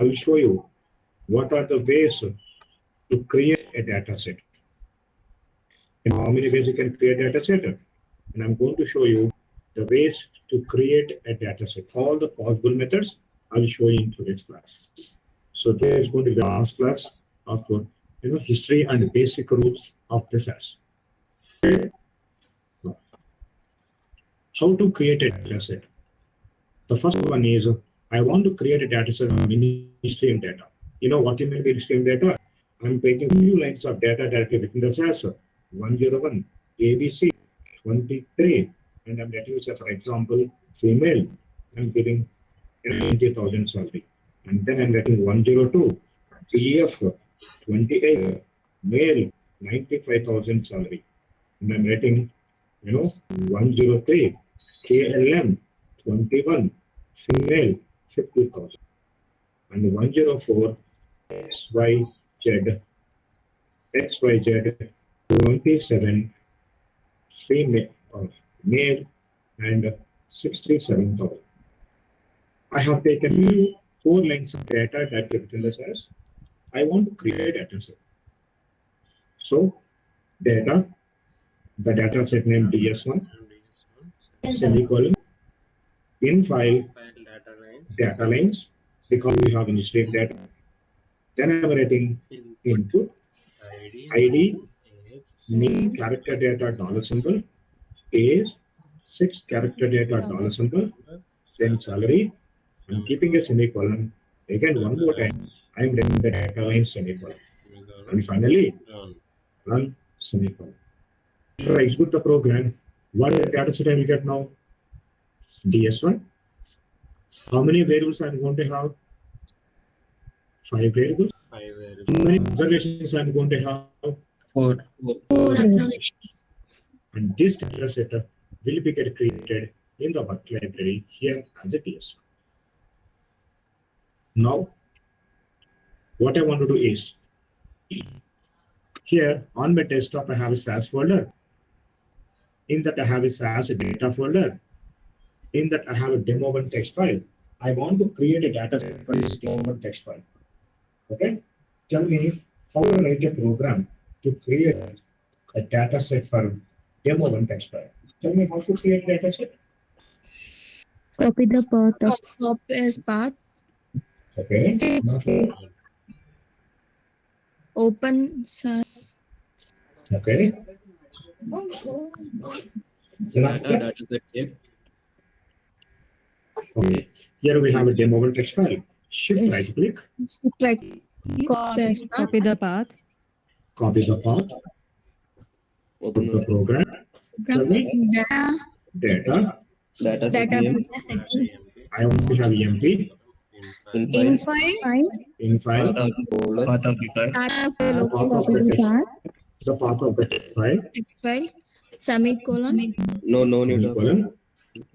I will show you what are the ways to create a data set. And how many ways you can create a data set? And I'm going to show you the ways to create a data set. All the possible methods I will show you in today's class. So today is going to be the last class of history and basic rules of the SAS. How to create a data set? The first one is I want to create a data set on stream data. You know what you mean by stream data? I'm taking few lines of data directly within the SAS 101 ABC 23, and I'm letting you, for example, female. I'm giving 90,000 salary, and then I'm getting 102 PF 28 male 95,000 salary, and I'm getting 103 KLM 21 female 50,000, and 104 XYZ 27 female male and 67,000. I have taken 4 lines of data that within the SAS. I want to create a data set. So data, the data set name DS1, semicolon, in file data lines, because we have in stream data. Then I'm writing input, ID, name, character data, dollar symbol, age, 6 character data, dollar symbol, then salary. I'm keeping a semicolon. Again, one more time, I'm writing the data line semicolon. And finally, run semicolon. So I execute the program. What data set I will get now? DS1. How many variables I'm going to have? 5 variables. 5 variables. How many observations I'm going to have? 4 observations. And this data set will be created in the work library here as a DS1. Now, what I want to do is, here on my desktop, I have a SAS folder. In that, I have a SAS data folder. In that, I have a demo1 text file. I want to create a data set for this demo1 text file. Okay? Tell me how to write a program to create a data set for demo1 text file. Tell me how to create a data set. Copy the path. Copy as path. Okay. Open SAS. Okay. Data set name. Okay. Here we have a demo1 text file. Shift right click. Copy the path. Copy the path. Open the program. Data. Data set name. I want to have EMP. In file. Path of the file. The path of the text file. Text file. Semicolon. No need of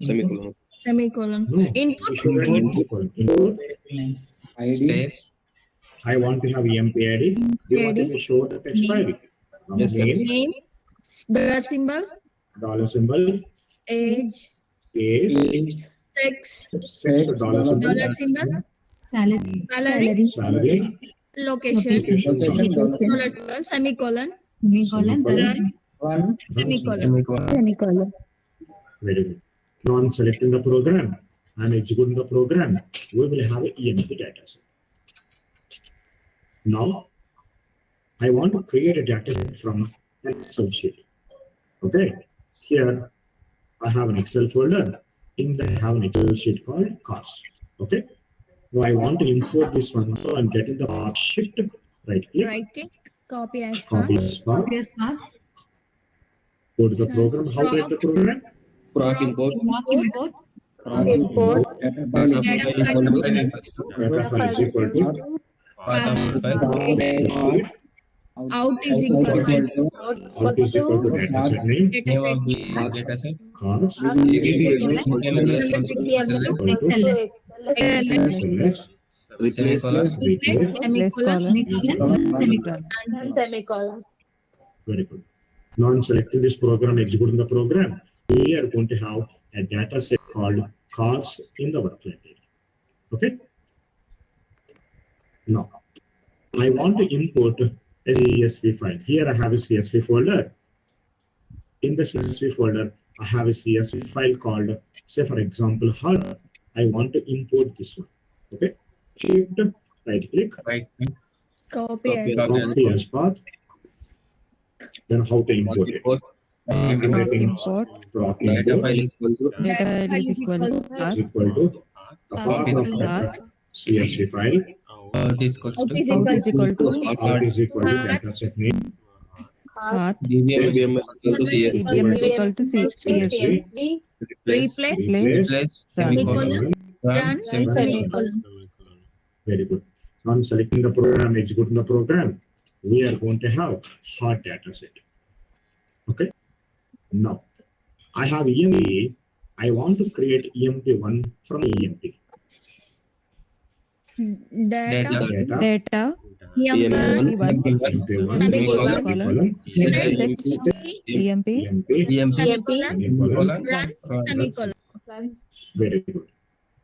Semicolon. semicolon. Semicolon. No. Input. Input. Space. I want to have EMP ID. Do you want to show the text file? Yes, sir. Name. Dollar symbol. Dollar symbol. Age. Age. Text. Dollar symbol. Dollar symbol. Salary. Salary. Location. Dollar 12. Semicolon. Semicolon. Very good. Now I'm selecting the program and executing the program. We will have an EMP data set. Now, I want to create a data set from an Excel sheet. Okay. Here, I have an Excel folder. In that, I have an Excel sheet called costs. Okay. Now, I want to import this one. So, I'm getting the path shift. Right click. Right click. Copy as path. Copy as path. Go to the program. How to write the program? Proc import. Import. Data file is equal to Path of the file. Out is equal to data set name. Name of the data set. Cost. Replace. Semicolon. Very good. Now I'm selecting this program, executing the program. We are going to have a data set called cars in the work library. Okay. Now, I want to import a CSV file. Here I have a CSV folder. In the CSV folder, I have a CSV file called, say for example, HUD. I want to import this one. Okay. Shift, right click, Right. Copy as copy as path. Then how to import it. I'm getting Import proc Data import file is equal to data file is equal to path. is equal to the path of that CSV file. out is equals Out to is Out is equal to Path is equal to dataset name. path. DBM is equal to CSV. CDM is equal to CSV. CSV, replace Replace Run. semicolon. Run semicolon. Very good. Now I'm selecting the program, executing the program. We are going to have hard data set. Okay. Now I have EMP. I want to create EMP1 from EMP. data Data. Data EMP1 EMP1 semicolon Set EMP EMP EMP semicolon. run semicolon. Very good.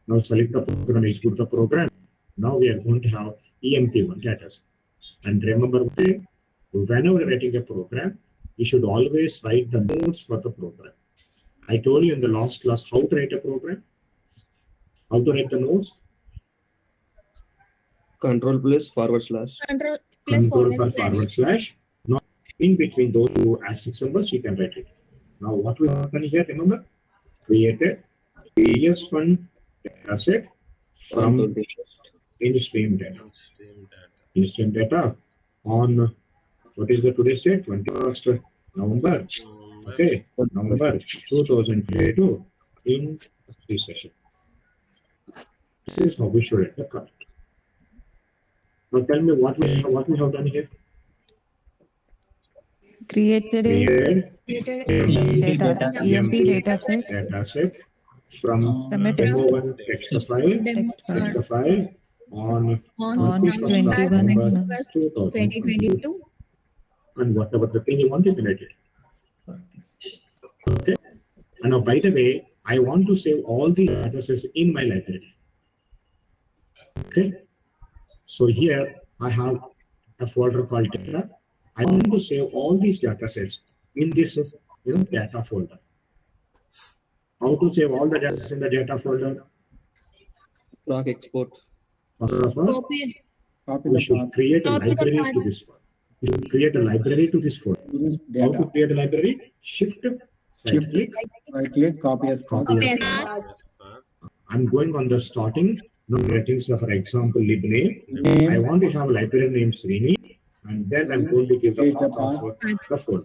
Now select the program, execute the program. Now we are going to have EMP1 data set. And remember, whenever writing a program, you should always write the notes for the program. I told you in the last class how to write a program, how to write the notes. Control plus forward slash. Control plus Control forward for forward slash. Now, in between those two asterisk symbols, you can write it. Now, what will happen here? Remember, created PS1 data set from in-stream data. In-stream data on what is the today's date? 21st November. Okay, November 2022 in this session. This is how we should write the code. Now tell me what we have done here. created a Created data EMP data set from a text demo1 text file on on 21st November November 2022. 2022. And whatever the thing you want, you can write it. Okay. And now, by the way, I want to save all these data sets in my library. Okay. So here I have a folder called data. I want to save all these data sets in this data folder. How to save all the data sets in the data folder? Proc export. First of all, Copy. we should create a Copy the library path. to this folder. We should create a library to this folder. How to create a library? Shift, right click, copy as path. copy. Copy as I'm going on the starting, now getting, so for example, lib name. I want to have a library name Srini, and then I'm going to give the path of the folder.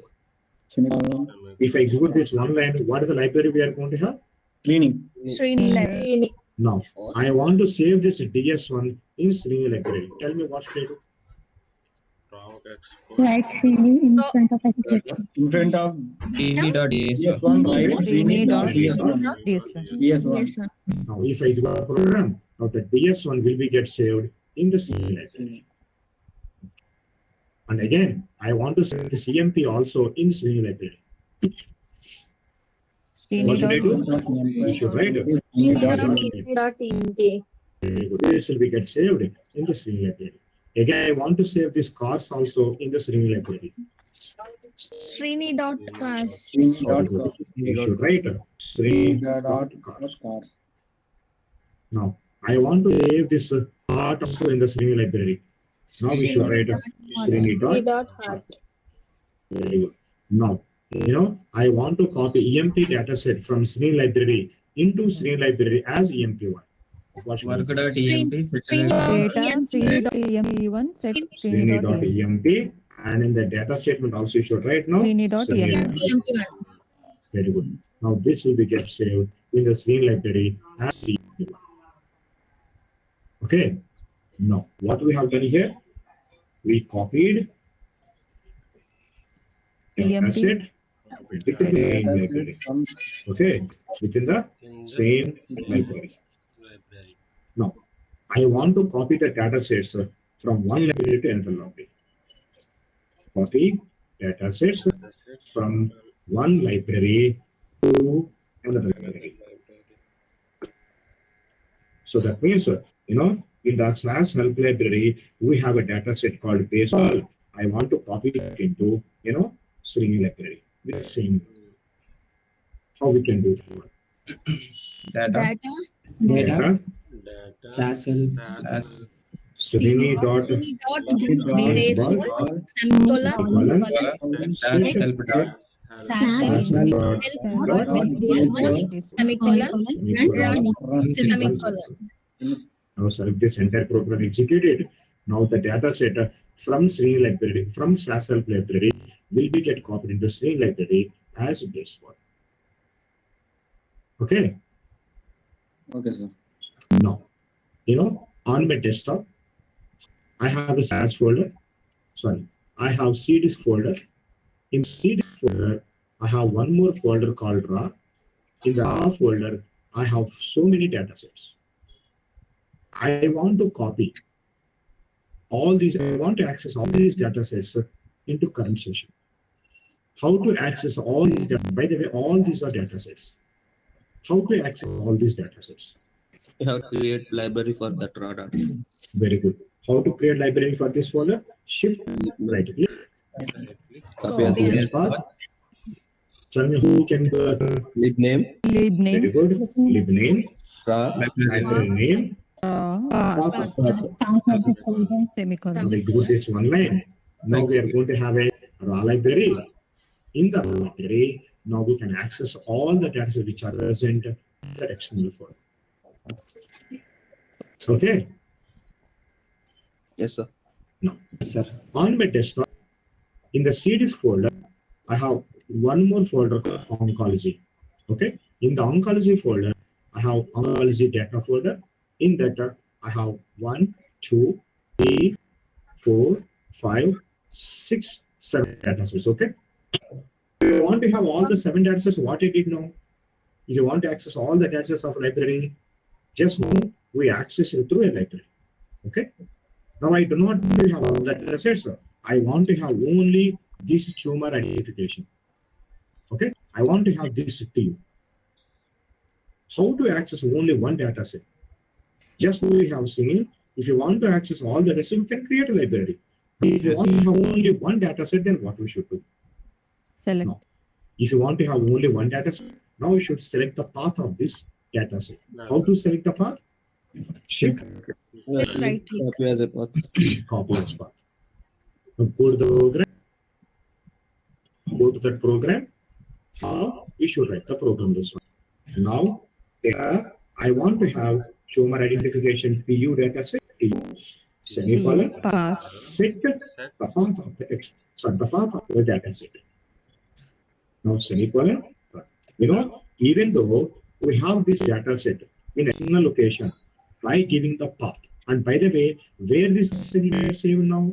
Semicolon. If I execute this one line, what is the library we are going to have? Srini. Srini library. Now, I want to save this DS1 in Srini library. Tell me what to do. Write Srini in front of application. In front of Srini.ds1. DS1, write Srini dot DS1. DS1. DS1. Yes, sir. Now, if I execute the program, now the DS1 will be get saved in the Srini library. And again, I want to save this EMP also in Srini library. What should I do? You should write it. This will be get saved in the Srini library. Again, I want to save these cars also in the Srini library. Srini dot cars. Srini dot co- You should write Srini dot cars. cars. Now, I want to save this part also in the Srini library. Now we should write Srini dot cars. Very good. Now, I want to copy EMP dataset from Srini library into Srini library as EMP1. What should I do? Work.emp set Data Srini.emp1 set Srini dot Srini.emp. EMP, and in the data statement also you should write now. Srini.emp. Srini. Very good. Now this will be get saved in the Srini library as EMP1. Okay. Now what we have done here? We copied EMP. dataset within the same library. Okay, within the same library. Now, I want to copy the data sets from one library to another library. Copy data sets from one library to another library. So that means, in in the SAS help library, we have a data set called baseball. I want to copy it into, Srini library with the same. How we can do it? Data. Data. Sassel. Srini dot baseball. Semicolon. SAS help dot. Semicolon. Now select this entire program executed. Now the data set from Srini library, from SAS help library will be get copied into Srini library as baseball. Okay. Okay, sir. Now, on my desktop, I have a SAS folder. Sorry, I have C disk folder. In C disk folder, I have one more folder called raw. In the raw folder, I have so many data sets. I want to copy all these. I want to access all these data sets into current session. How to access all these data? By the way, all these are data sets. How to access all these data sets? You have to create library for that raw data. Very good. How to create library for this folder? Shift right click. Copy as path. Tell me who can Lib name. Lib very name. good. Lib name, Raw. library name, path. Semicolon. Very good. It's one line. Now we are going to have a raw library. In the raw library, now we can access all the data which are present in the XML folder. Okay. Yes, sir. Sir. On my desktop, in the C disk folder, I have one more folder called oncology. Okay. In the oncology folder, I have oncology data folder. In that, I have 1, 2, 3, 4, 5, 6, 7 data sets. Okay. If you want to have all the 7 data sets, what I did now? If you want to access all the data sets of library, just know we access it through a library. Okay. Now I do not want to have all the data sets. I want to have only this tumor identification. Okay. I want to have this to how to access only one data set? Just we have seen, if you want to access all the data sets, you can create a library. If you want to have only one data set, then what we should do? Select. No. If you want to have only one data set, now you should select the path of this data set. How to select the path? Shift. Right. Copy as a path. Copy as path. Now go to the program. Go to that program. Now we should write the program this one. Now I want to have tumor identification PU data set. Semicolon. Path. Set the path of the the path of the data set. Now semicolon. Even though we have this data set in a single location, try giving the path. And by the way, where this is saved now?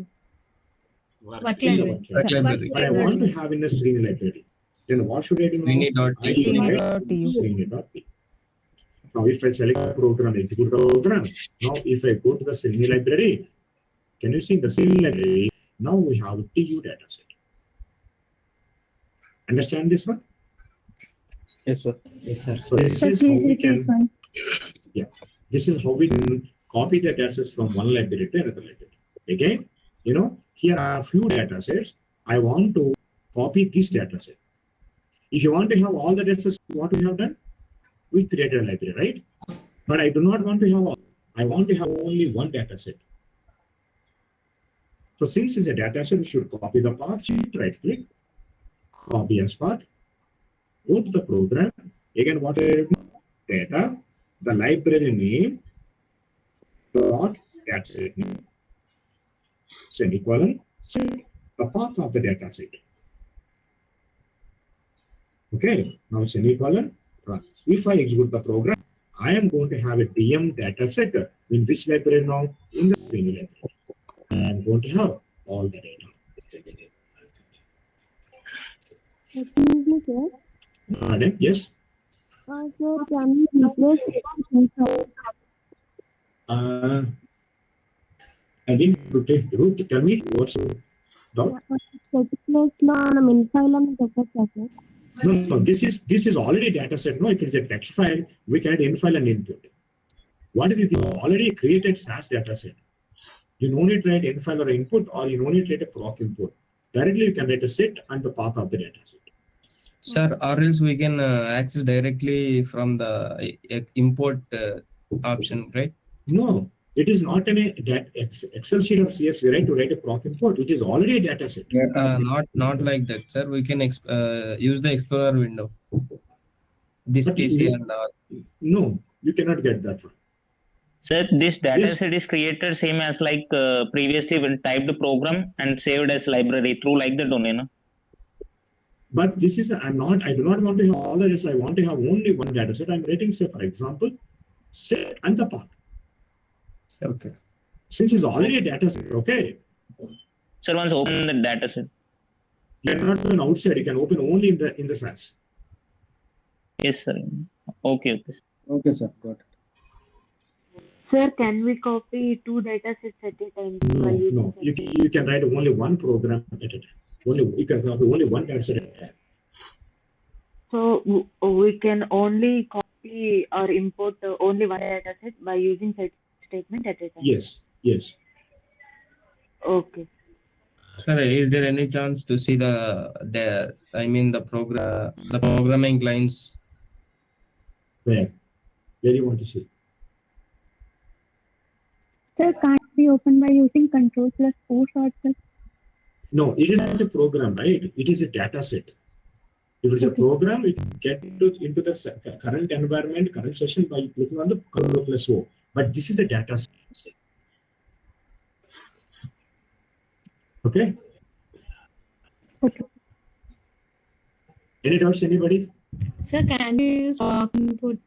Work In the library. work library. But I want to have in the Srini library. Then what should I do now? I should write Srini.p. Now if I select the program, execute the program. Now if I go to the Srini library, can you see the Srini library? Now we have a TU data set. Understand this one? Yes, sir. Yes, sir. So this is how we can, this is how we can copy the data sets from one library to another library. Again, here are a few data sets. I want to copy this data set. If you want to have all the data sets, what we have done? We created a library, right? But I do not want to have all. I want to have only one data set. So since it's a data set, we should copy the path, right click, copy as path, go to the program. Again, what is data, the library name, dot data set name, semicolon, the path of the data set. Okay, now semicolon, run. If I execute the program, I am going to have a DM data set in which library now? In the Srini library. I am going to have all the data. Excuse me, sir. Pardon? Yes? Sir, can you replace I didn't root. Tell me what's dot. place మనం ఇన్ఫైల్ అని పెట్టచ్చా sir? No, this is already data set. No, if it's a text file, we can add in file and input. What if you already created SAS dataset? You no need to write end file or input, or you no need to write a proc input. Directly, you can write a set and the path of the dataset. Sir, or else we can access directly from the import option, right? No, it is not an Excel sheet of CSV, right, to write a proc import. It is already a dataset. Not like that, sir. We can use the Explorer window. This But PC and no, you cannot get that one. Sir, this dataset is created same as like previously when typed program and saved as library through like that only, no? But this is, I do not want to have all the rest. I want to have only one dataset. I'm writing, say, for example, set and the path. okay. Since it's already a dataset, okay, Sir, once open the dataset. you cannot open outside. You can open only in the SAS. Yes, sir. Okay. Okay, sir. Got it. Sir, can we copy 2 datasets at a time? No. You can write only one program at a time. You can copy only one dataset at a time. So we can only copy or import only one dataset by using set statement at a time. Yes. Okay. Sir, is there any chance to see the programming lines? Where you want to see? Sir, can't be opened by using Control+O shortcut? No, it is not a program, right? It is a dataset. If it's a program, you can get into the current environment, current session by clicking on the Control+O. But this is a dataset. Okay? Okay. Any doubts, anybody? Sir, can we use proc input?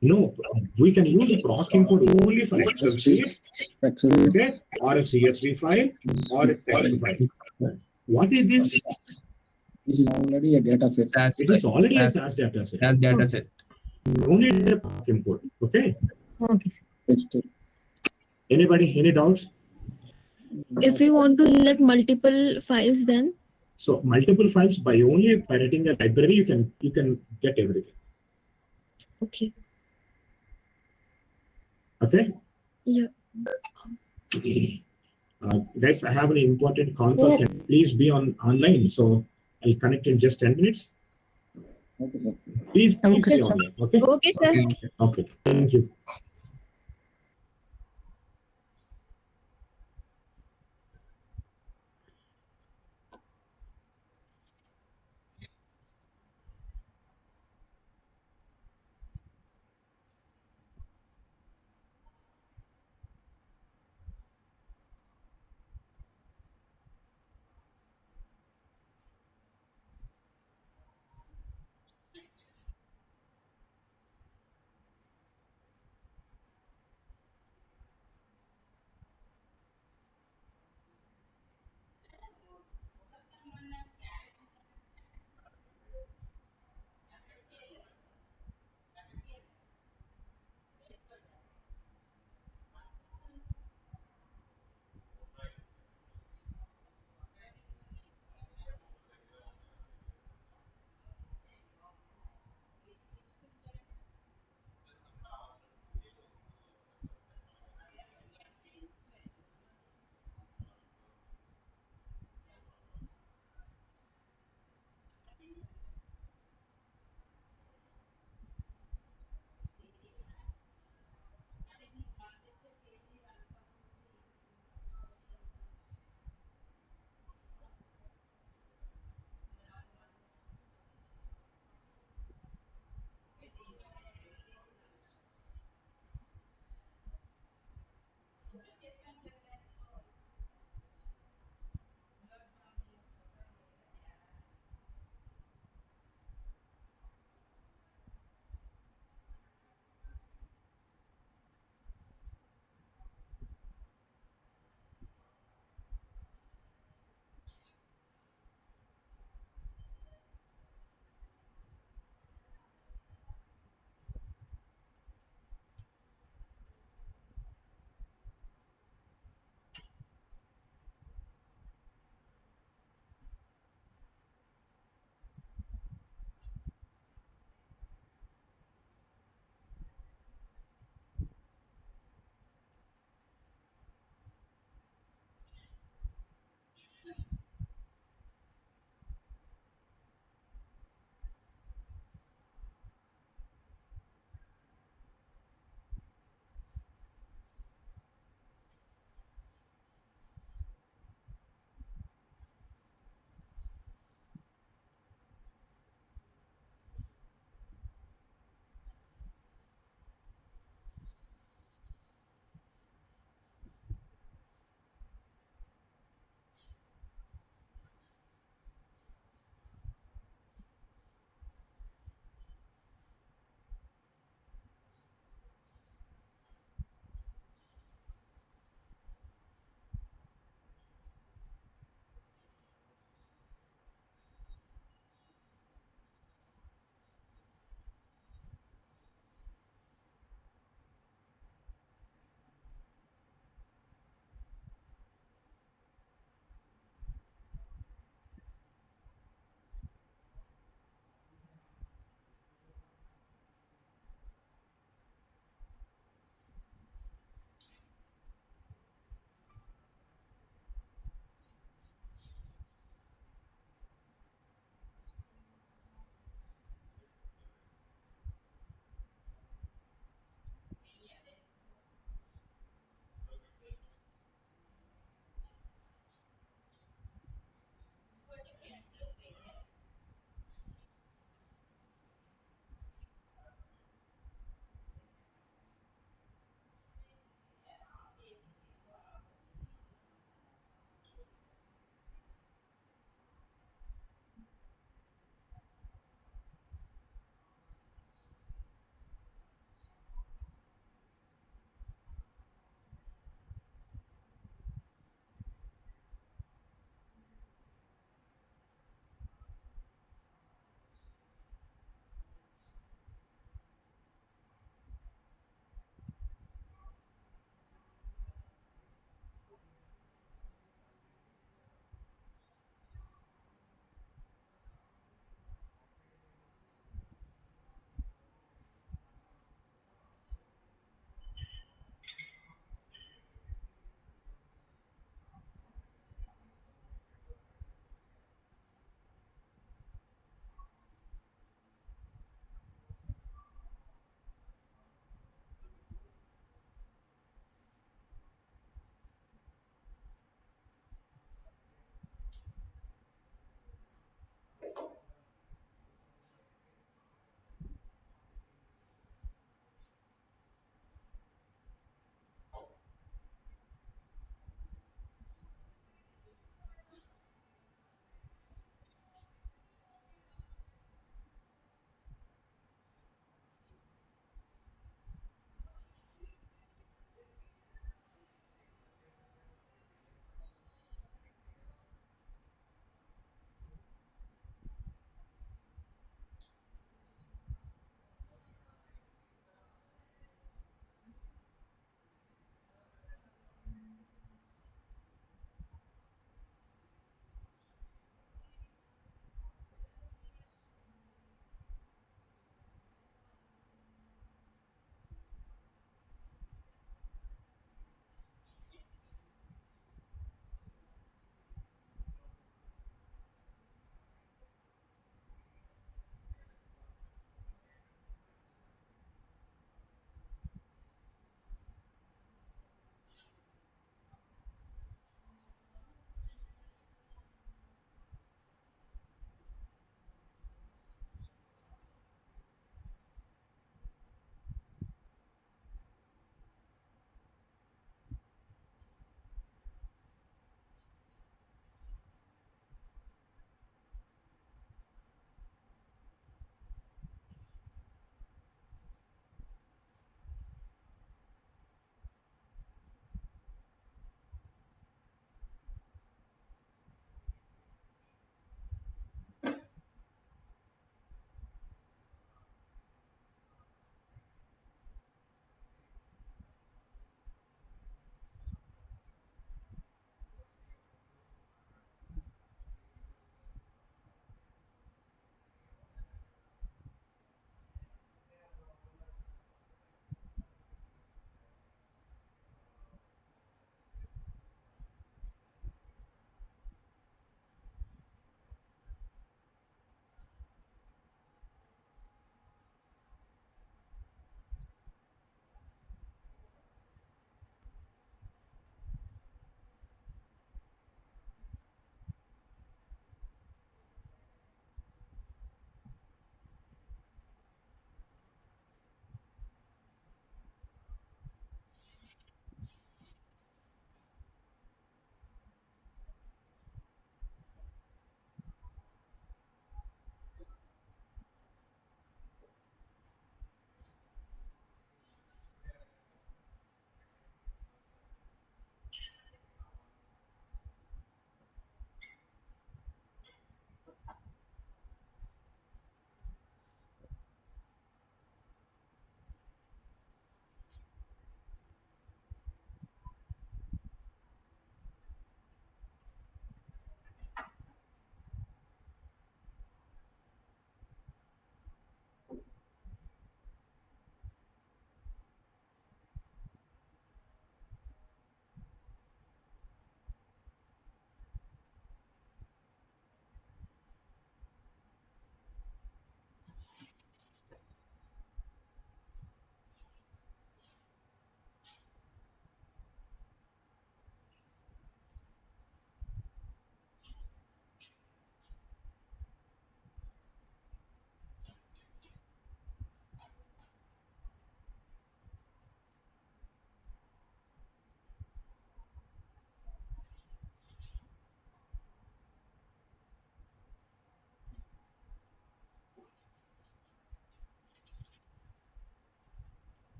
No, we can use proc input only for Excel sheet, okay, or a CSV file, or a text file. What is this? This is already a dataset. SAS, It is already a SAS SAS dataset. SAS dataset. You only need a proc input, okay? Okay, sir. Text. Anybody, any doubts? If we want to select multiple files, then So multiple files by writing a library, you can get everything. okay. Okay? Yeah. Guys, I have an important call. Can you please be online? So I'll connect in just 10 minutes. Okay, sir. Please be Okay, sir. online. Okay? Okay, sir. Okay. Thank you.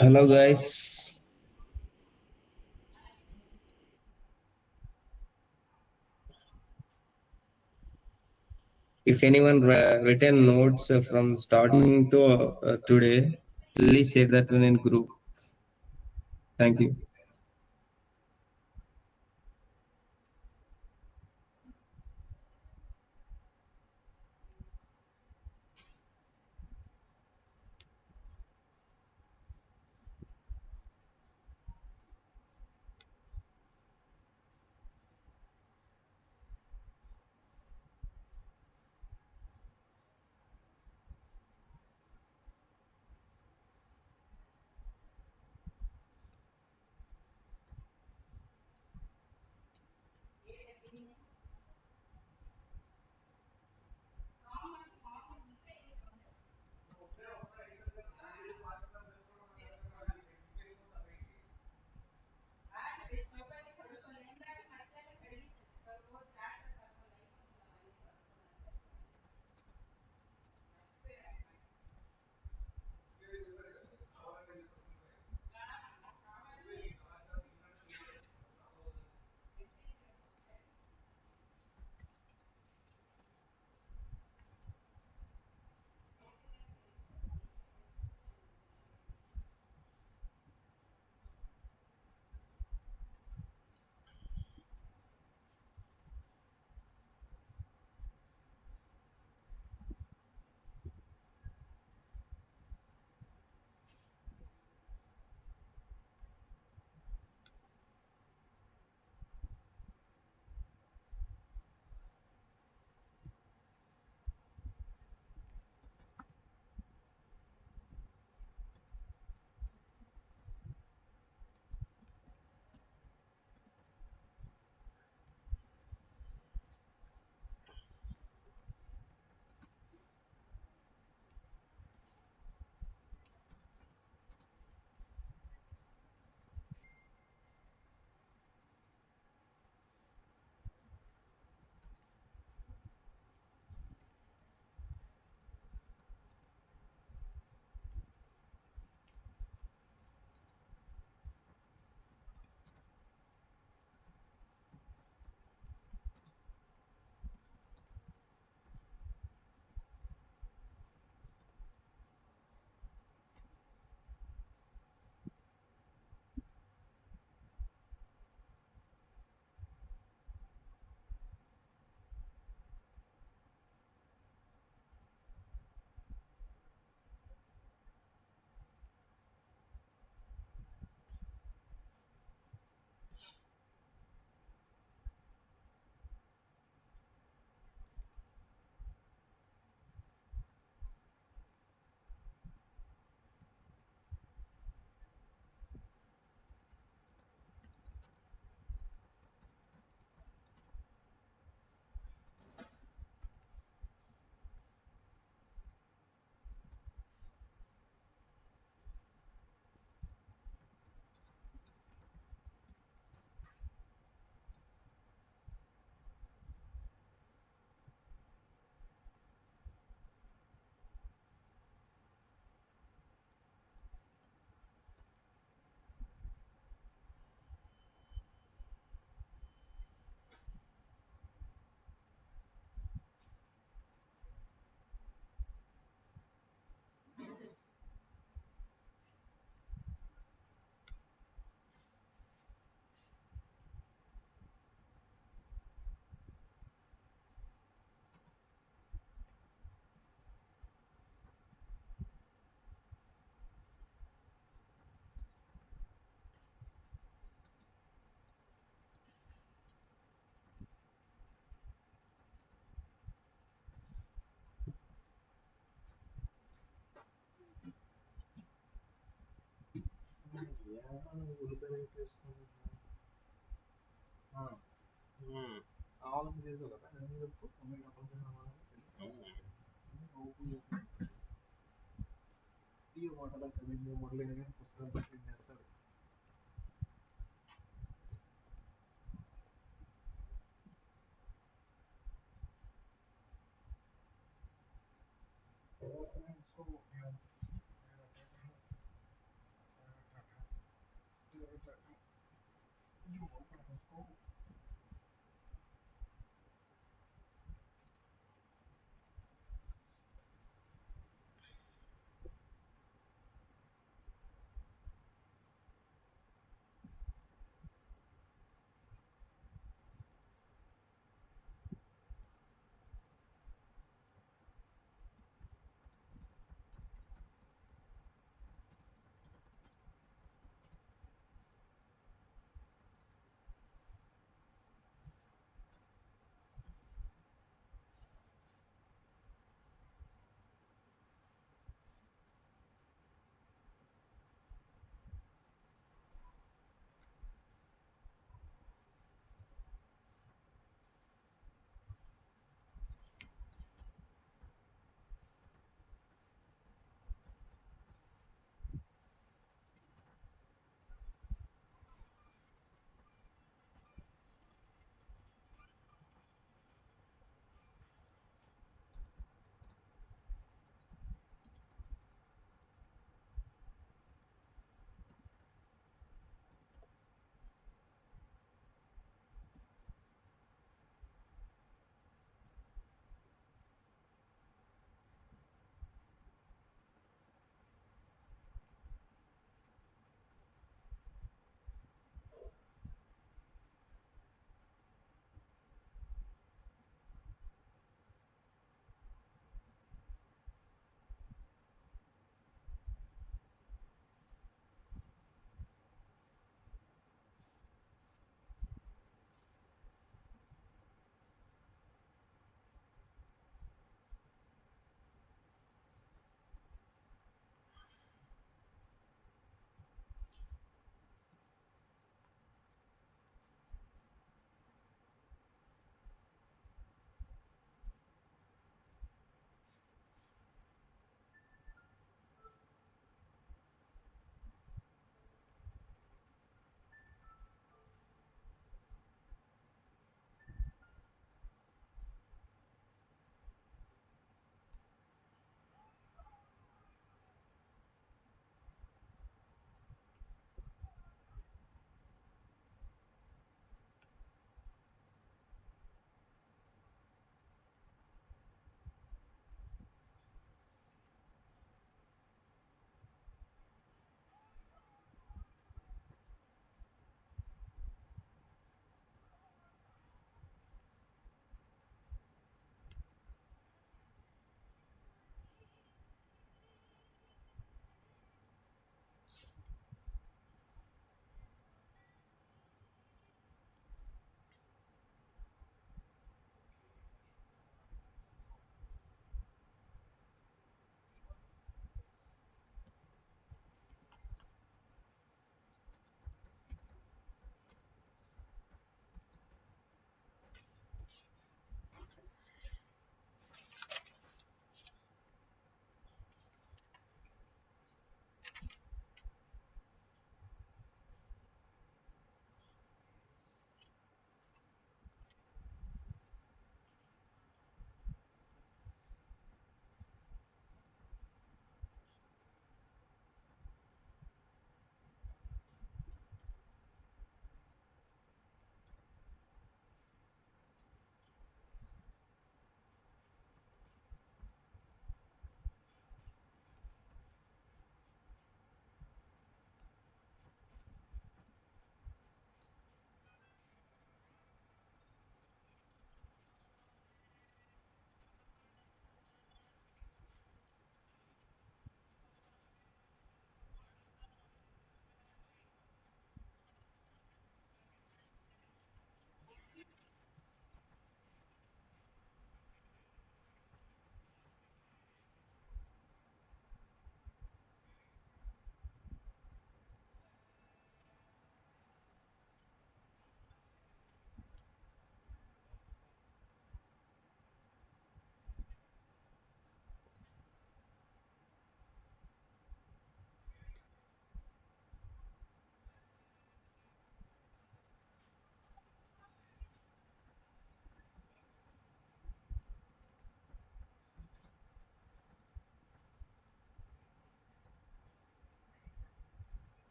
Hello, guys. If anyone written notes from starting to today, please share that one in group. Thank you.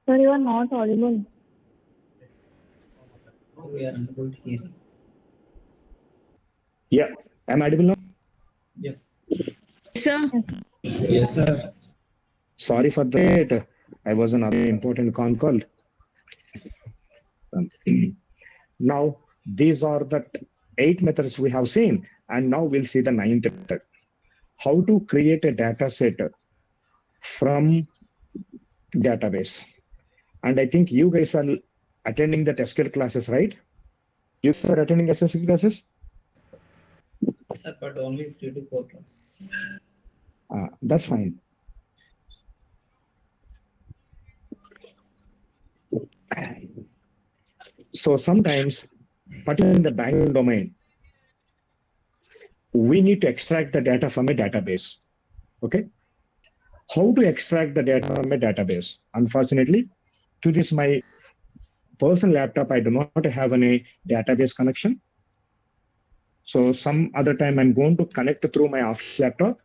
Sir, you are not audible. We are unable to hear. Yeah, am I audible now? Yes. Sir. Yes, sir. Sorry for that. I was on another important con call. Now, these are the 8 methods we have seen, and now we'll see the 9th method. How to create a data set from database. And I think you guys are attending the SQL classes, right? You guys are attending SQL classes? Sir, but only 3 to 4 class. That's fine. So sometimes, particularly in the banking domain, we need to extract the data from a database. Okay? How to extract the data from a database? Unfortunately, to this my personal laptop, I do not have any database connection. So some other time I'm going to connect through my office laptop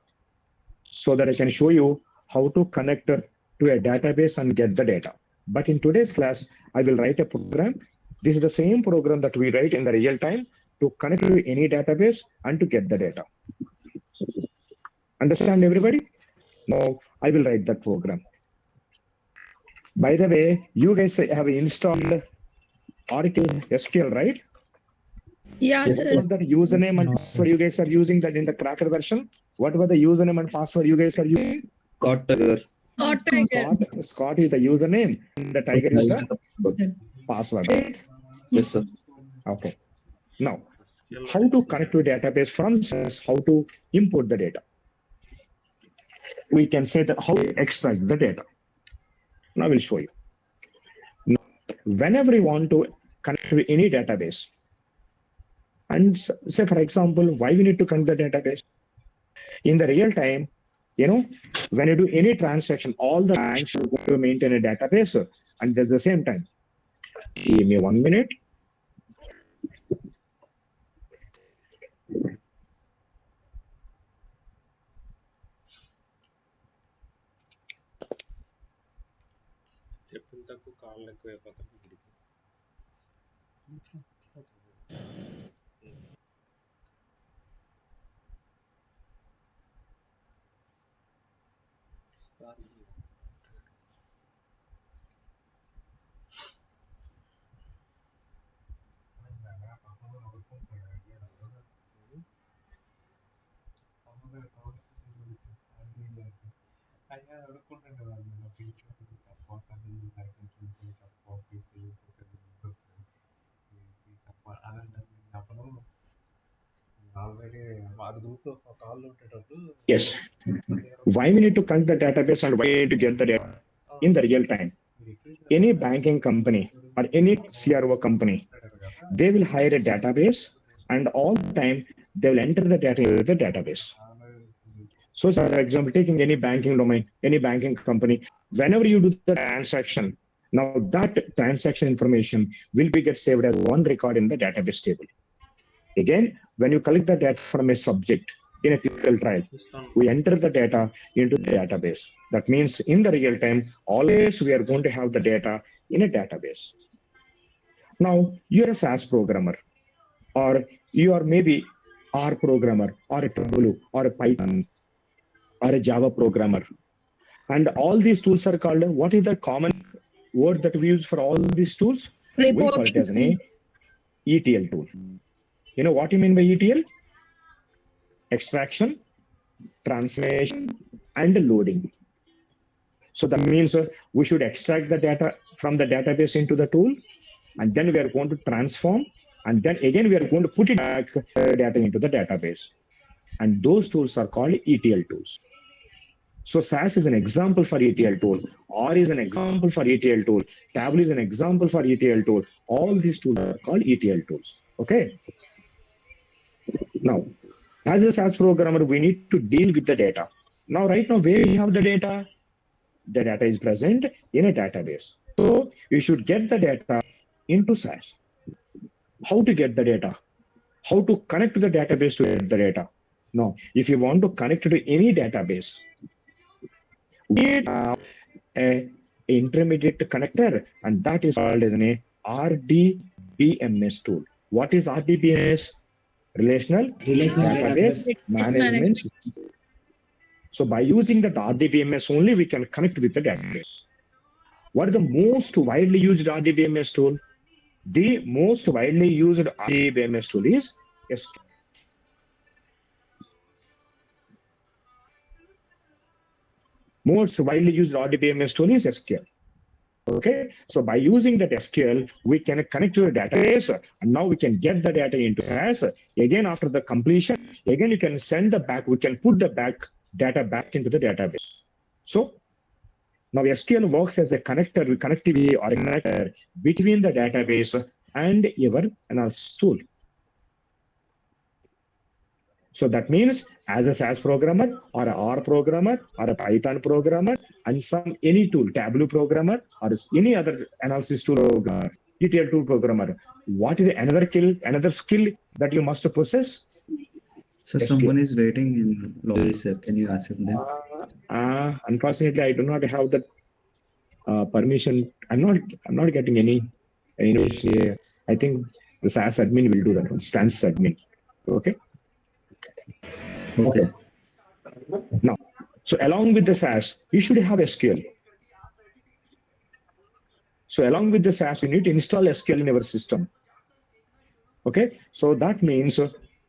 so that I can show you how to connect to a database and get the data. But in today's class, I will write a program. This is the same program that we write in the real time to connect to any database and to get the data. Understand everybody? Now I will write that program. By the way, you guys have installed Oracle SQL, right? Yeah, What sir. was that username and password you guys are using that in the Cracker version? What was the username and password you guys are using? Scott Tiger. Scott is the username. The Tiger is the password, right? Yes, sir. Okay. Now, how to connect to a database from SAS, how to import the data. We can say that how to extract the data. Now I will show you. Now, whenever you want to connect to any database, and say for example, why we need to connect the database? In the real time, when you do any transaction, all the banks are going to maintain a database, and at the same time, give me 1 minute. చెప్పులు తక్కువ కాళ్ళు ఎక్కువ అయిపోతాయి వీడికి. అయినా అడుక్కుంటాను కదా నేను feature చెప్పండి చెప్పేసి అలాంటి అప్పుడు ఆల్రెడీ ఆ గ్రూప్లో ఒక కాల్ ఉండేటప్పుడు. Yes. Why we need to connect the database and why we need to get the data in the real time? Any banking company or any CRO company, they will hire a database and all the time they will enter the data into the database. So, for example, taking any banking domain, any banking company, whenever you do the transaction, now that transaction information will be get saved as one record in the database table. Again, when you collect the data from a subject in a clinical trial, we enter the data into the database. That means in the real time, always we are going to have the data in a database. Now, you're a SAS programmer, or you are maybe R programmer, or a Tableau, or a Python, or a Java programmer. And all these tools are called, what is the common word that we use for all these tools? We call it as an ETL tool. You know what you mean by ETL? Extraction, transformation, and loading. So that means we should extract the data from the database into the tool, and then we are going to transform, and then again we are going to put it back data into the database. And those tools are called ETL tools. So SAS is an example for ETL tool. R is an example for ETL tool. Tableau is an example for ETL tool. All these tools are called ETL tools. Okay. Now, as a SAS programmer, we need to deal with the data. Now, right now, where we have the data? The data is present in a database. So you should get the data into SAS. How to get the data? How to connect to the database to get the data? Now, if you want to connect to any database, we have intermediate connector, and that is called as an RDBMS tool. What is RDBMS? Relational Database Management System. So by using that RDBMS only, we can connect with the database. What is the most widely used RDBMS tool? The most widely used RDBMS tool is SQL. Most widely used RDBMS tool is SQL. Okay, so by using that SQL, we can connect to a database, and now we can get the data into SAS. Again, after the completion, again you can send the back. We can put the data back into the database. So now SQL works as a connectivity or a connector between the database and your analysis tool. So that means as a SAS programmer or a R programmer or a Python programmer and any tool, Tableau programmer or any other analysis tool programmer, ETL tool programmer, what is another skill that you must possess? So someone is waiting in lobby, sir. Can you accept them? Unfortunately, I do not have that permission. I'm not getting any invitation here. I think the SAS admin will do that one. Stance admin. Okay. Okay. Now, so along with the SAS, you should have SQL. So along with the SAS, you need to install SQL in your system. Okay, so that means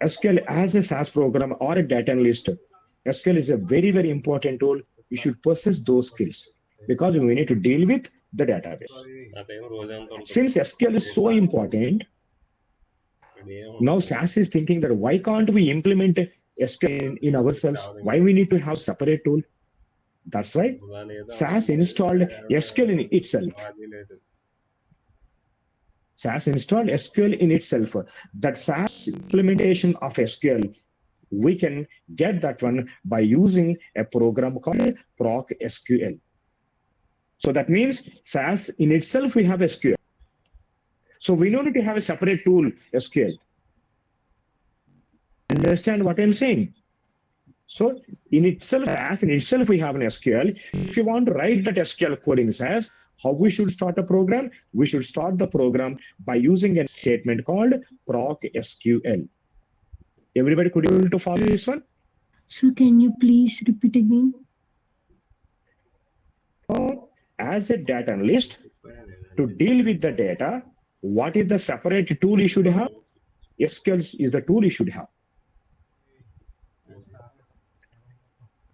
SQL as a SAS program or a data analyst, SQL is a very, very important tool. You should possess those skills because we need to deal with the database. Since SQL is so important, now SAS is thinking that why can't we implement SQL in ourselves? Why we need to have separate tool? That's why SAS installed SQL in itself. SAS installed SQL in itself. That SAS implementation of SQL, we can get that one by using a program called proc SQL. So that means SAS in itself, we have SQL. So we don't need to have a separate tool, SQL. Understand what I'm saying? So in itself, as in itself, we have an SQL. If you want to write that SQL code in SAS, how we should start a program? We should start the program by using a statement called proc SQL. Everybody could be able to follow this one? So can you please repeat again? As a data analyst, to deal with the data, what is the separate tool you should have? SQL is the tool you should have.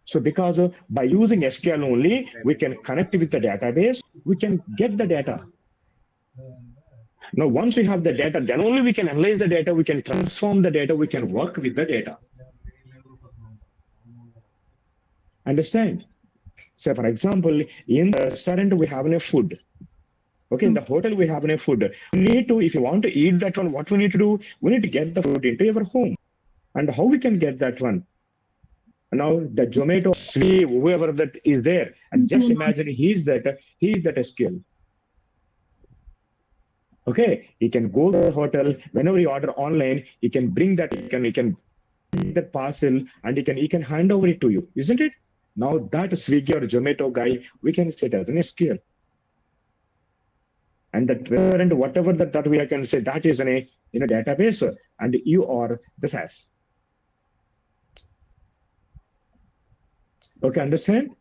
So because by using SQL only, we can connect with the database, we can get the data. Now, once we have the data, then only we can analyze the data, we can transform the data, we can work with the data. Understand? So for example, in the restaurant, we have a food. Okay, in the hotel, we have a food. We need to, if you want to eat that one, what we need to do? We need to get the food into your home. And how we can get that one? Now the Zomato, Swiggy, whoever that is there, and just imagine he is that SQL. Okay, he can go to the hotel whenever you order online. He can bring that. He can bring that parcel, and he can hand over it to you, isn't it? Now that Swiggy or Zomato guy, we can set as an SQL. And that restaurant, whatever that we can say, that is in a database, and you are the SAS. Okay, understand?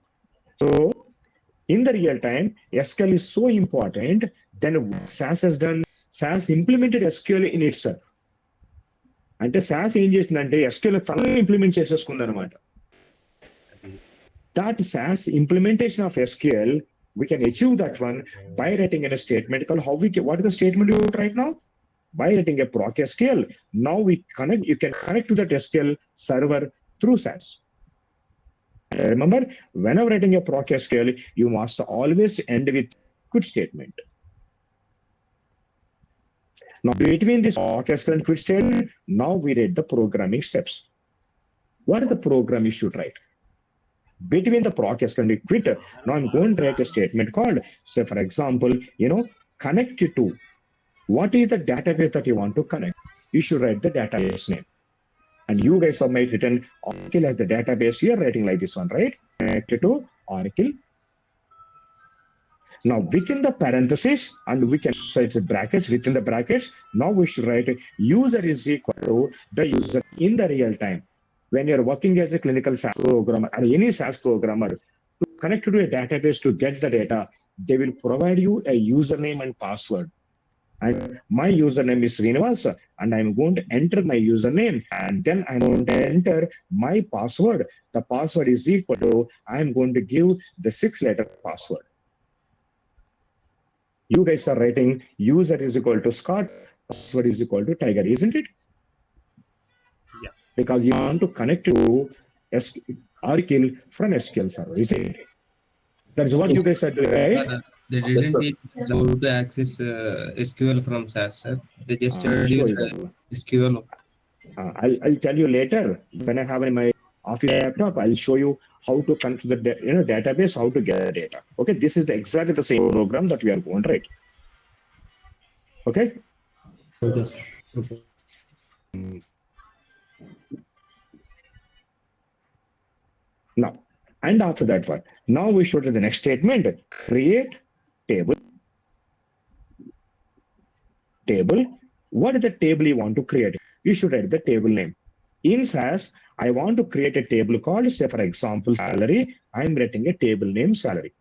So in the real time, SQL is so important. Then SAS has done, SAS implemented SQL in itself. అంటే SAS ఏం చేసిందంటే SQL తనలో implement చేసేసుకుంది అనమాట. That SAS implementation of SQL, we can achieve that one by writing in a statement called what is the statement you wrote right now? By writing a proc SQL. Now you can connect to that SQL server through SAS. Remember, whenever writing a proc SQL, you must always end with quit statement. Now, between this proc SQL and quit statement, now we read the programming steps. What is the program you should write? Between the proc SQL and quit, now I'm going to write a statement called, say, for example, connect to what is the database that you want to connect. You should write the database name. And you guys have made written Oracle as the database. You are writing like this one, right? Connected to Oracle. Now within the parentheses, and we can set the brackets within the brackets. Now we should write user is equal to the user in the real time. When you're working as a clinical SAS programmer or any SAS programmer, to connect to a database to get the data, they will provide you a username and password. And my username is Srinivas, and I'm going to enter my username, and then I'm going to enter my password. The password is equal to, I'm going to give the 6-letter password. You guys are writing user is equal to Scott, password is equal to Tiger, isn't it? Yeah. Because you want to connect to Oracle from SQL Server, isn't it? That's what you guys are doing, right? They didn't teach us how to access SQL from SAS, sir. They just I'll show introduced you that one. SQL. I'll tell you later when I have in my office laptop. I'll show you how to connect to the database, how to get the data. Okay, this is exactly the same program that we are going to write. Okay. Okay, sir. Okay. Now, and after that one, now we should do the next statement: create table. What is the table you want to create? You should write the table name. In SAS, I want to create a table called, say for example, salary. I'm writing a table name salary.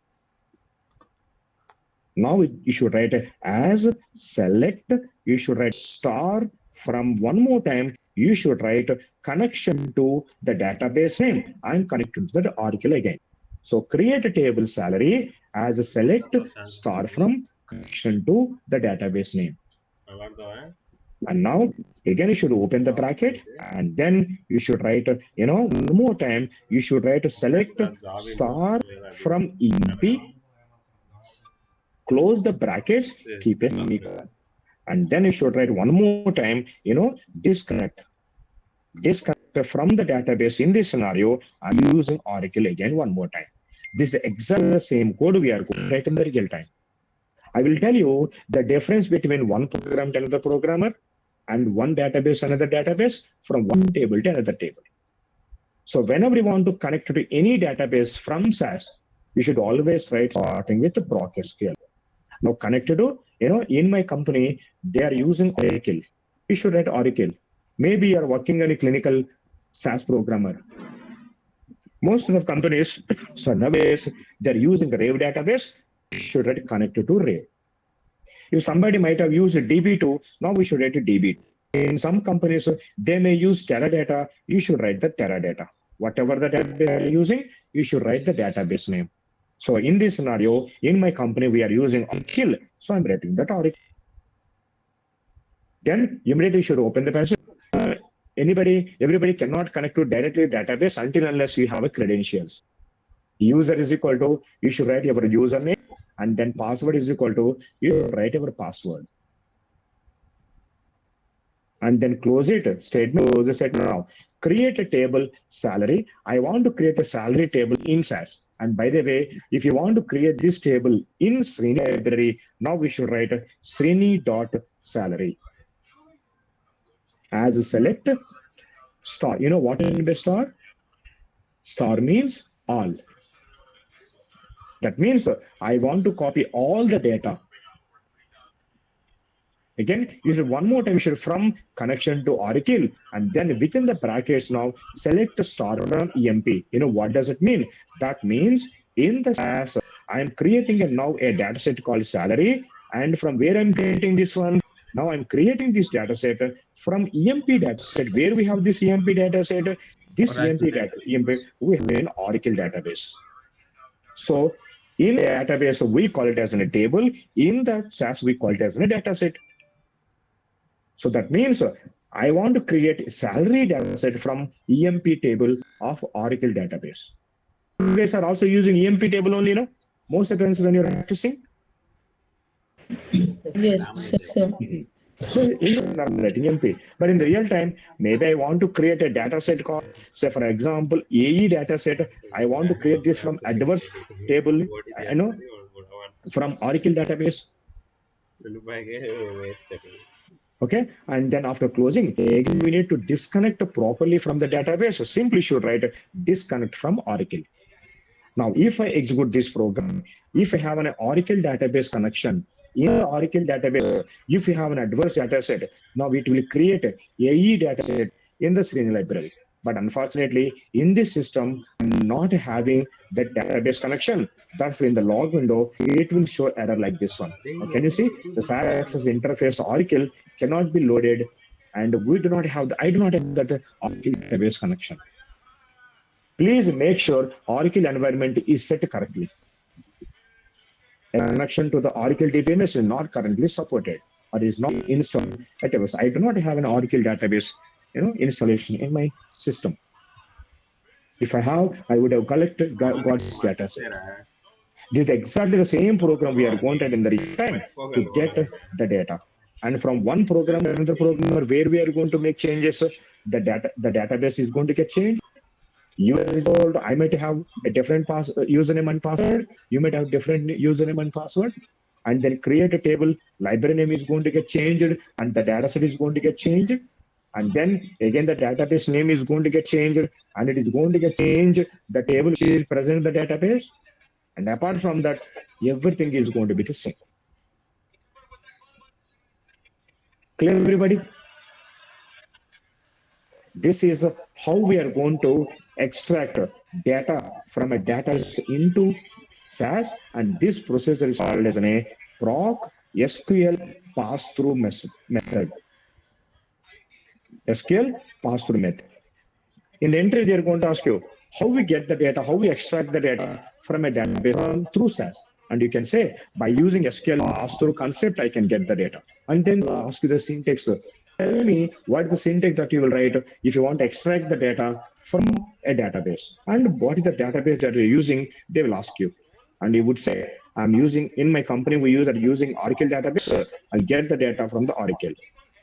Now you should write as select. You should write star. From one more time, you should write connection to the database name. I'm connected to the Oracle again. So create a table salary as a select star from connection to the database name. And now again you should open the bracket, and then you should write, one more time, you should write select star from EMP, close the brackets, keep a semicolon. And then you should write one more time, disconnect from the database. In this scenario, I'm using Oracle again one more time. This is exactly the same code we are going to write in the real time. I will tell you the difference between one program to another programmer and one database to another database, from one table to another table. So whenever you want to connect to any database from SAS, you should always write starting with the ProcSQL. Now connected to, in my company, they are using Oracle. You should write Oracle. Maybe you are working on a clinical SAS programmer. Most of the companies, so nowadays, they're using the Rave database. You should write connected to Rave. If somebody might have used DB2, now we should write DB2. In some companies, they may use Teradata. You should write the Teradata. Whatever the database they are using, you should write the database name. So in this scenario, in my company, we are using Oracle. So I'm writing that Oracle. Then immediately you should open the passage. Everybody cannot connect to directly database until unless you have a credentials. User is equal to, you should write your username, and then password is equal to, you write your password. And then close it, close the statement now. Create a table salary. I want to create a salary table in SAS. And by the way, if you want to create this table in Srini library, now we should write Srini.salary. As a select star. You know what means by star? Star means all. That means I want to copy all the data. Again, you should one more time, you should from connection to Oracle, and then within the brackets now, select star from EMP. What does it mean? That means in the SAS, I am creating now a data set called salary. And from where I'm creating this one? Now I'm creating this data set from EMP data set. Where we have this EMP data set? This EMP we have an Oracle database. So in the database, we call it as a table. In the SAS, we call it as a data set. So that means I want to create a salary data set from EMP table of Oracle database. You guys are also using EMP table only, most of the times when you're practicing. Yes, sir. So I'm writing EMP, but in real time, maybe I want to create a data set called, say for example, AE data set. I want to create this from adverse table, from Oracle database. Okay, and then after closing, again, we need to disconnect properly from the database. So simply should write disconnect from Oracle. Now, if I execute this program, if I have an Oracle database connection, in the Oracle database, if you have an adverse data set, now it will create a AE data set in the string library. But unfortunately, in this system, I'm not having that database connection. That's in the log window, it will show error like this one. Now, can you see the SAS access interface Oracle cannot be loaded, and we do not have I do not have that Oracle database connection. Please make sure Oracle environment is set correctly. A connection to the Oracle DBMS is not currently supported or is not installed. I do not have an Oracle database, installation in my system. If I have, I would have got this data set. This is exactly the same program we are going to in the real time to get the data. And from one program to another program where we are going to make changes, the database is going to get changed. I might have a different username and password. You might have different username and password. And then create a table. Library name is going to get changed, and the data set is going to get changed. And then again, the database name is going to get changed, and it is going to get changed. The table is present in the database. And apart from that, everything is going to be the same. Clear, everybody? This is how we are going to extract data from a data into SAS, and this procedure is called as a proc SQL pass-through method. SQL pass-through method. In the entry, they are going to ask you how we get the data, how we extract the data from a database through SAS. And you can say, by using SQL pass-through concept, I can get the data. And then ask you the syntax. Tell me what is the syntax that you will write if you want to extract the data from a database. And what is the database that you're using, they will ask you. And you would say, I'm using, in my company, we are using Oracle database. I'll get the data from the Oracle.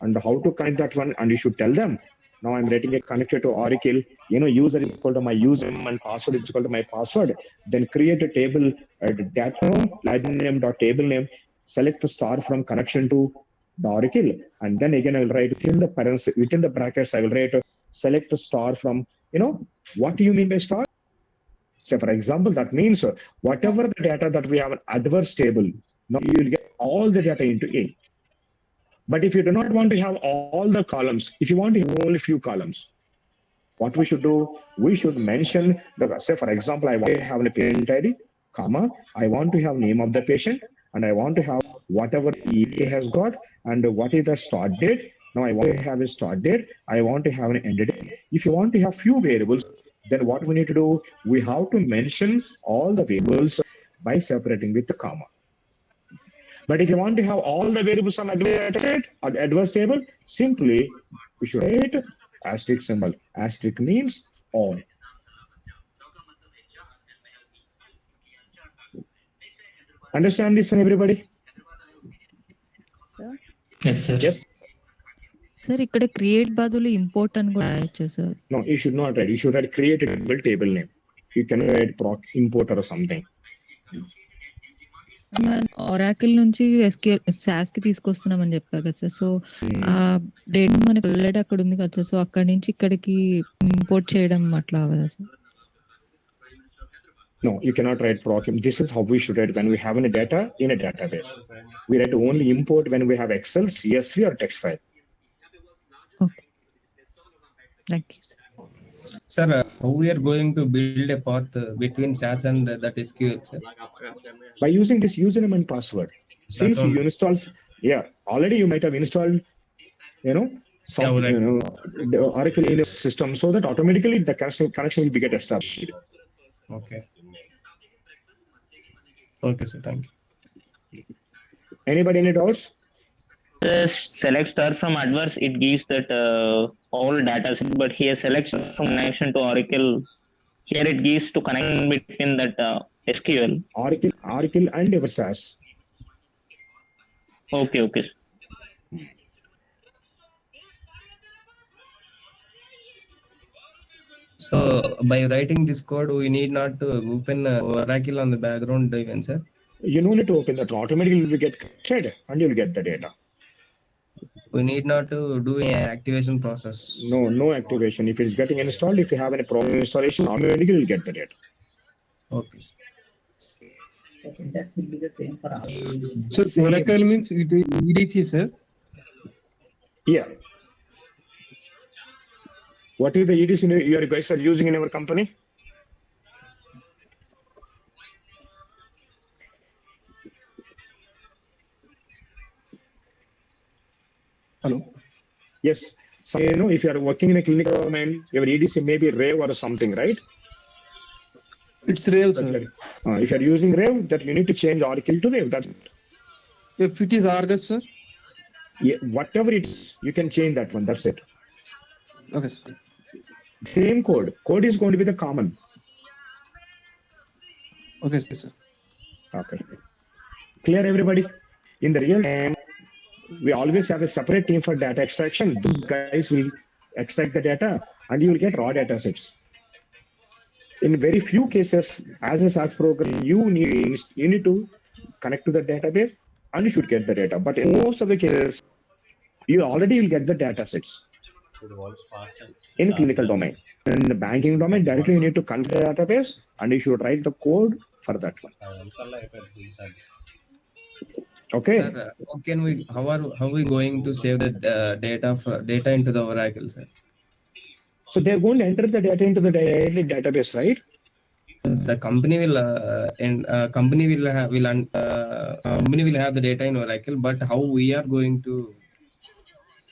And how to connect that one, and you should tell them, now I'm writing a connector to Oracle, user is equal to my username and password is equal to my password. Then create a table, data library name dot table name, select the star from connection to the Oracle. And then again, I will write within the brackets, I will write select a star from, what do you mean by star? So for example, that means whatever the data that we have an adverse table, now you will get all the data into A. But if you do not want to have all the columns, if you want to have only few columns, what we should do, we should mention say for example, I want to have a patient ID, comma, I want to have name of the patient, and I want to have whatever ETA has got, and what is the start date. Now I want to have a start date, I want to have an end date. If you want to have few variables, then what we need to do, we have to mention all the variables by separating with the comma. But if you want to have all the variables on adverse table, simply we should write asterisk symbol. Asterisk means all. Understand this, everybody? Sir? Yes, sir. Yes? Sir, ఇక్కడ create బదులు import అని కూడా రాయొచ్చు sir. No, you should not write. You should write create a table name. You can write proc importer or something. Oracle నుంచి SAS కి తీసుకొస్తున్నామని చెప్పారు కదా sir. So ఆ డేటా మనకి ఆల్రెడీ అక్కడ ఉంది కదా సార్. సో అక్కడ నుంచి ఇక్కడికి ఇంపోర్ట్ చేయడం అట్లా అవ్వదా sir? No, you cannot write proc. This is how we should write when we have any data in a database. We write only import when we have Excel, CSV, or text file. Okay. Thank you. Sir, how we are going to build a path between SAS and that SQL, sir? By using this username and password. Since you install, already you might have installed, Oracle in the system, so that automatically the connection will be get established. Okay. Okay, sir. Thank you. Anybody any doubts? Select star from adverse, it gives that all data set, but here select from connection to Oracle. Here it gives to connection between that SQL. Oracle and your SAS. Okay. So by writing this code, we need not to open Oracle on the background even, sir? You don't need to open that. Automatically you will get connected and you'll get the data. We need not to do an activation process. No activation. If it's getting installed, if you have any problem installation, automatically you'll get the data. Okay. The syntax will be the same for all. So Oracle means it is EDC, sir. Yeah. What is the EDC you guys are using in your company? Hello. Yes. So, if you are working in a clinical domain, your EDC may be Rave or something, right? It's Rave, sir. If you are using Rave, that you need to change Oracle to Rave. That's it. If it is Argus, sir. Yeah, whatever it's, you can change that one. That's it. Okay, sir. Same code. Code is going to be the common. Okay, sir. Okay. Clear, everybody? In the real time, we always have a separate team for data extraction. Those guys will extract the data and you will get raw data sets. In very few cases, as a SAS program, you need to connect to the database and you should get the data. But in most of the cases, you already will get the data sets in clinical domain. In the banking domain, directly you need to connect to the database and you should write the code for that one. Okay. Sir, how are we going to save the data into the Oracle, sir? So they're going to enter the data into the database, right? The company will company will have the data in Oracle, but how we are going to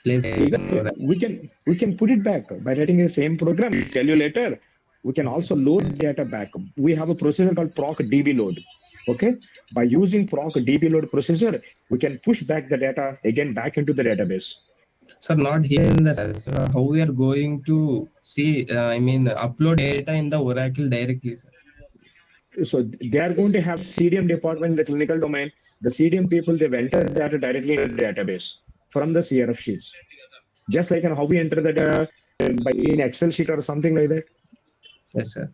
place it in Oracle? We can put it back by writing the same program. I'll tell you later. We can also load data back. We have a procedure called proc db load. Okay, by using proc db load procedure, we can push back the data again back into the database. Sir, not here in the sense how we are going to see. Upload data in the Oracle directly, sir. So they are going to have CDM department in the clinical domain. The CDM people, they enter data directly in the database from the CRF sheets. Just like how we enter the data in Excel sheet or something like that. Yes, sir.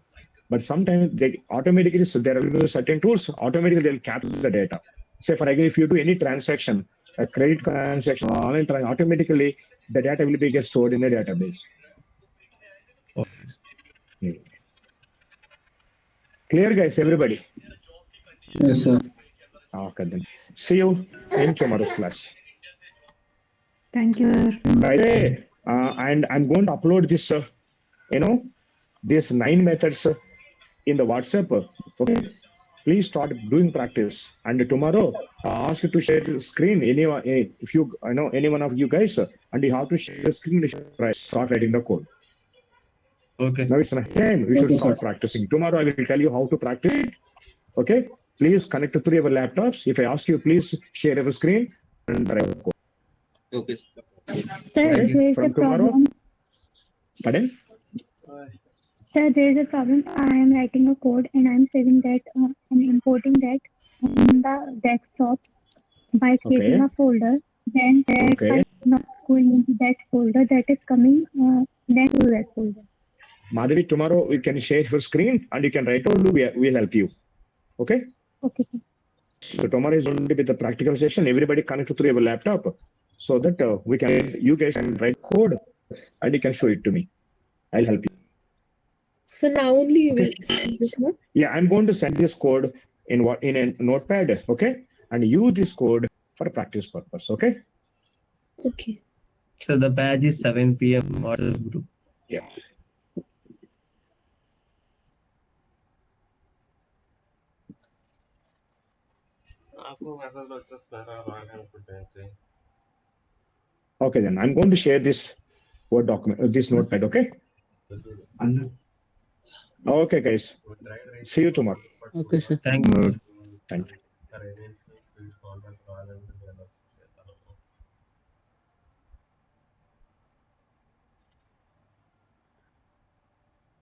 But sometimes they automatically, so there will be certain tools, automatically they'll capture the data. Say for example, if you do any transaction, a credit transaction, online transaction, automatically the data will be get stored in the database. Okay. Clear, guys, everybody? Yes, sir. Okay, then. See you in tomorrow's class. Thank you. By the way, and I'm going to upload this, these 9 methods in the WhatsApp. Okay, please start doing practice. And tomorrow, ask you to share the screen. Anyone, if you know any one of you guys, and you have to share the screen, start writing the code. Okay. Now it's time. We should start practicing. Tomorrow I will tell you how to practice. Okay. Please connect to your laptops. If I ask you, please share your screen and write the code. Okay. Sir, Okay. there is From a tomorrow. problem. Pardon? Sir, there is a problem. I am writing a code and I am saving that and importing that on the desktop by creating a folder. Then that file is not going into that folder. That is coming then to that folder. Madhavi, tomorrow we can share your screen and you can write out. We'll help you. Okay? Okay. So tomorrow is going to be the practical session. Everybody connect to your laptop so that you guys can write code and you can show it to me. I'll help you. So now only you will send this one? Yeah, I'm going to send this code in a notepad, okay? And use this code for practice purpose, okay? Okay. So the badge is 7 p.m. WhatsApp group. Yeah. Okay, then I'm going to share this Word document, this notepad, okay? Okay, guys. See you tomorrow. Okay, sir. Thank you. Thank you.